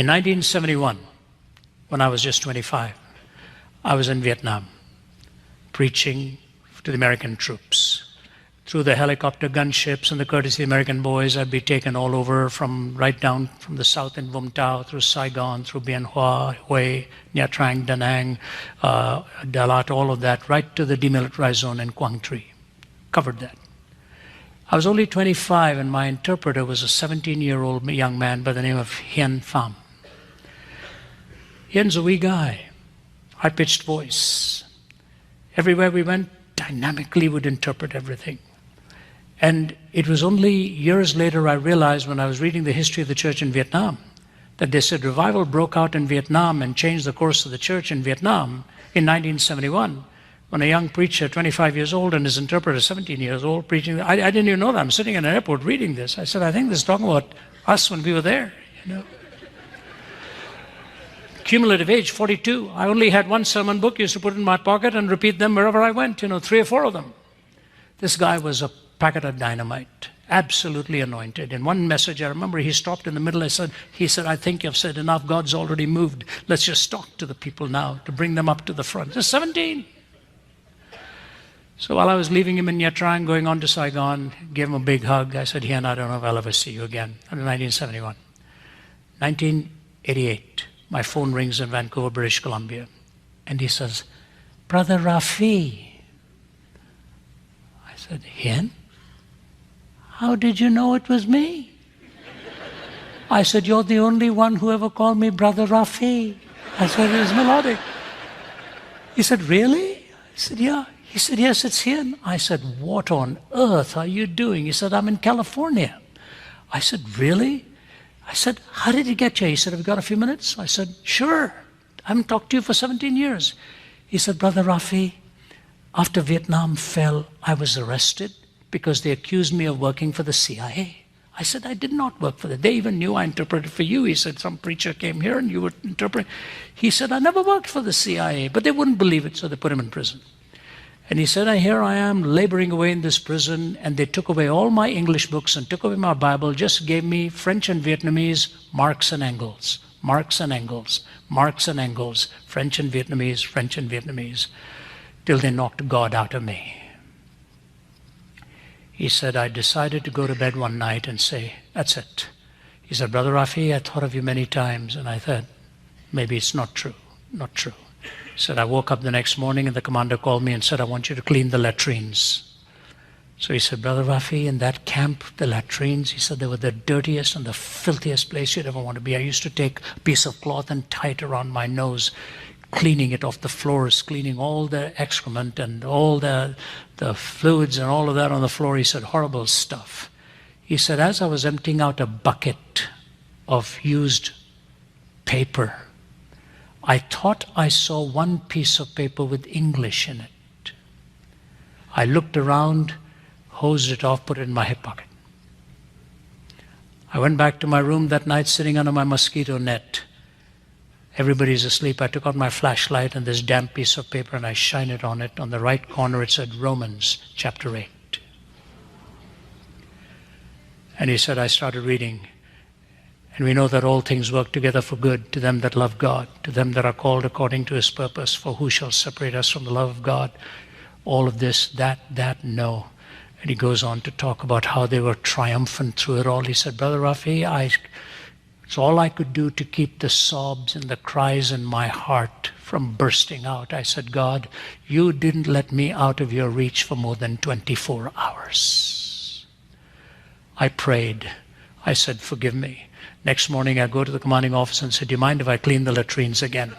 In 1971, when I was just 25, I was in Vietnam preaching to the American troops. Through the helicopter gunships and the courtesy of American boys, I'd be taken all over right down from the south in Vung Tau, through Saigon, through Bien Hoa, Hue, Nha Trang, Da Nang, Dalat, all of that, right to the demilitarized zone in Quang Tri. Covered that. I was only 25, and my interpreter was a 17-year-old young man by the name of Hien Pham. Hien's a wee guy, high-pitched voice. Everywhere we went, dynamically would interpret everything. And it was only years later I realized, when I was reading the history of the church in Vietnam, that they said revival broke out in Vietnam and changed the course of the church in Vietnam in 1971, when a young preacher, 25 years old, and his interpreter, 17 years old, preaching. I didn't even know that. I'm sitting in an airport reading this. I said, I think this is talking about us when we were there, you know. Cumulative age, 42. I only had one sermon book, used to put it in my pocket and repeat them wherever I went, 3 or 4 of them. This guy was a packet of dynamite, absolutely anointed. In one message, I remember he stopped in the middle. He said, I think you've said enough. God's already moved. Let's just talk to the people now to bring them up to the front. Just 17. So while I was leaving him in Nha Trang, going on to Saigon, gave him a big hug. I said, Hien, I don't know if I'll ever see you again. In 1971. 1988. My phone rings in Vancouver, British Columbia. And he says, Brother Rafi. I said, Hien? How did you know it was me? I said, you're the only one who ever called me Brother Rafi. I said, it was melodic. He said, really? I said, yeah. He said, yes, it's Hien. I said, what on earth are you doing? He said, I'm in California. I said, really? I said, how did you get here? He said, have you got a few minutes? I said, sure. I haven't talked to you for 17 years. He said, Brother Rafi, after Vietnam fell, I was arrested because they accused me of working for the CIA. I said, I did not work for them. They even knew I interpreted for you. He said, some preacher came here and you would interpret. He said, I never worked for the CIA, but they wouldn't believe it, so they put him in prison. And he said, here I am laboring away in this prison, and they took away all my English books and took away my Bible, just gave me French and Vietnamese, Marx and Engels, Marx and Engels, Marx and Engels, French and Vietnamese, till they knocked God out of me. He said, I decided to go to bed one night and say, that's it. He said, Brother Rafi, I thought of you many times, and I thought, maybe it's not true, not true. He said, I woke up the next morning and the commander called me and said, I want you to clean the latrines. So he said, Brother Rafi, in that camp, the latrines, he said, they were the dirtiest and the filthiest place you'd ever want to be. I used to take a piece of cloth and tie it around my nose, cleaning it off the floors, cleaning all the excrement and all the fluids and all of that on the floor. He said, horrible stuff. He said, as I was emptying out a bucket of used paper, I thought I saw one piece of paper with English in it. I looked around, hosed it off, put it in my hip pocket. I went back to my room that night, sitting under my mosquito net. Everybody's asleep. I took out my flashlight and this damp piece of paper and I shine it on it. On the right corner it said Romans chapter 8. And he said, I started reading. And we know that all things work together for good to them that love God, to them that are called according to his purpose. For who shall separate us from the love of God? All of this, that, no. And he goes on to talk about how they were triumphant through it all. He said, Brother Rafi, it's all I could do to keep the sobs and the cries in my heart from bursting out. I said, God, you didn't let me out of your reach for more than 24 hours. I prayed. I said, forgive me. Next morning, I go to the commanding officer and said, do you mind if I clean the latrines again?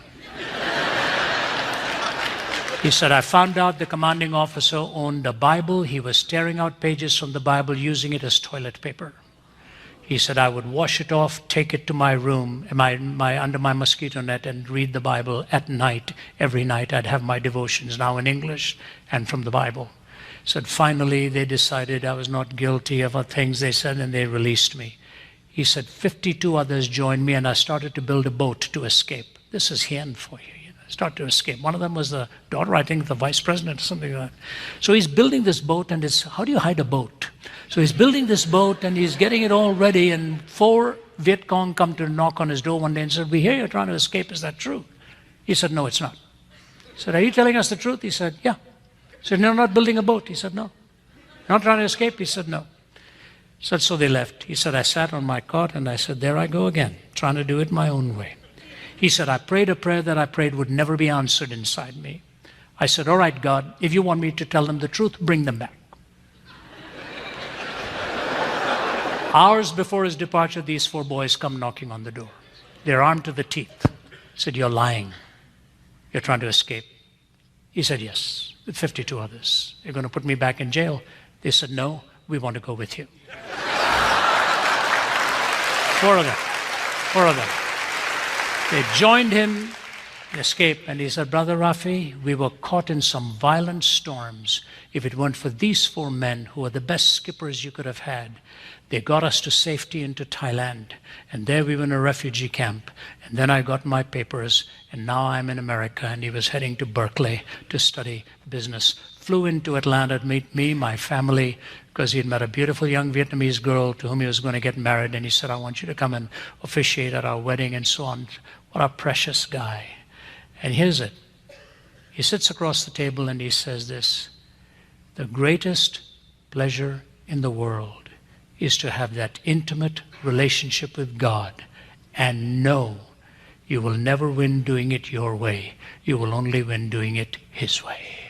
He said, I found out the commanding officer owned a Bible. He was tearing out pages from the Bible, using it as toilet paper. He said, I would wash it off, take it to my room, under my mosquito net, and read the Bible at night. Every night I'd have my devotions, now in English and from the Bible. He said, finally, they decided I was not guilty of things they said, and they released me. He said, 52 others joined me, and I started to build a boat to escape. This is Hien for you. Start to escape. One of them was the daughter, I think, the vice president or something like that. So he's building this boat, and how do you hide a boat? So he's building this boat, and he's getting it all ready, and 4 Viet Cong come to knock on his door one day and said, "We hear you're trying to escape. Is that true?" He said, "No, it's not." I said, "Are you telling us the truth?" He said, "Yeah." I said, "You're not building a boat?" He said, "No." "You're not trying to escape?" He said, "No." I said, so they left. He said, I sat on my cot and I said, there I go again, trying to do it my own way. He said, I prayed a prayer that I prayed would never be answered inside me. I said, all right, God, if you want me to tell them the truth, bring them back. Hours before his departure, these 4 boys come knocking on the door. They're armed to the teeth. I said, you're lying. You're trying to escape. He said, yes, with 52 others. You're going to put me back in jail. They said, no, we want to go with you. 4 of them. 4 of them. They joined him in escape, and he said, Brother Rafi, we were caught in some violent storms. If it weren't for these 4 men who are the best skippers you could have had, they got us to safety into Thailand. And there we were in a refugee camp. And then I got my papers, and now I'm in America. And he was heading to Berkeley to study business. Flew into Atlanta to meet me, my family, because he had met a beautiful young Vietnamese girl to whom he was going to get married. And he said, I want you to come and officiate at our wedding and so on. What a precious guy. And here's it. He sits across the table and he says this, the greatest pleasure in the world is to have that intimate relationship with God and know you will never win doing it your way. You will only win doing it His way.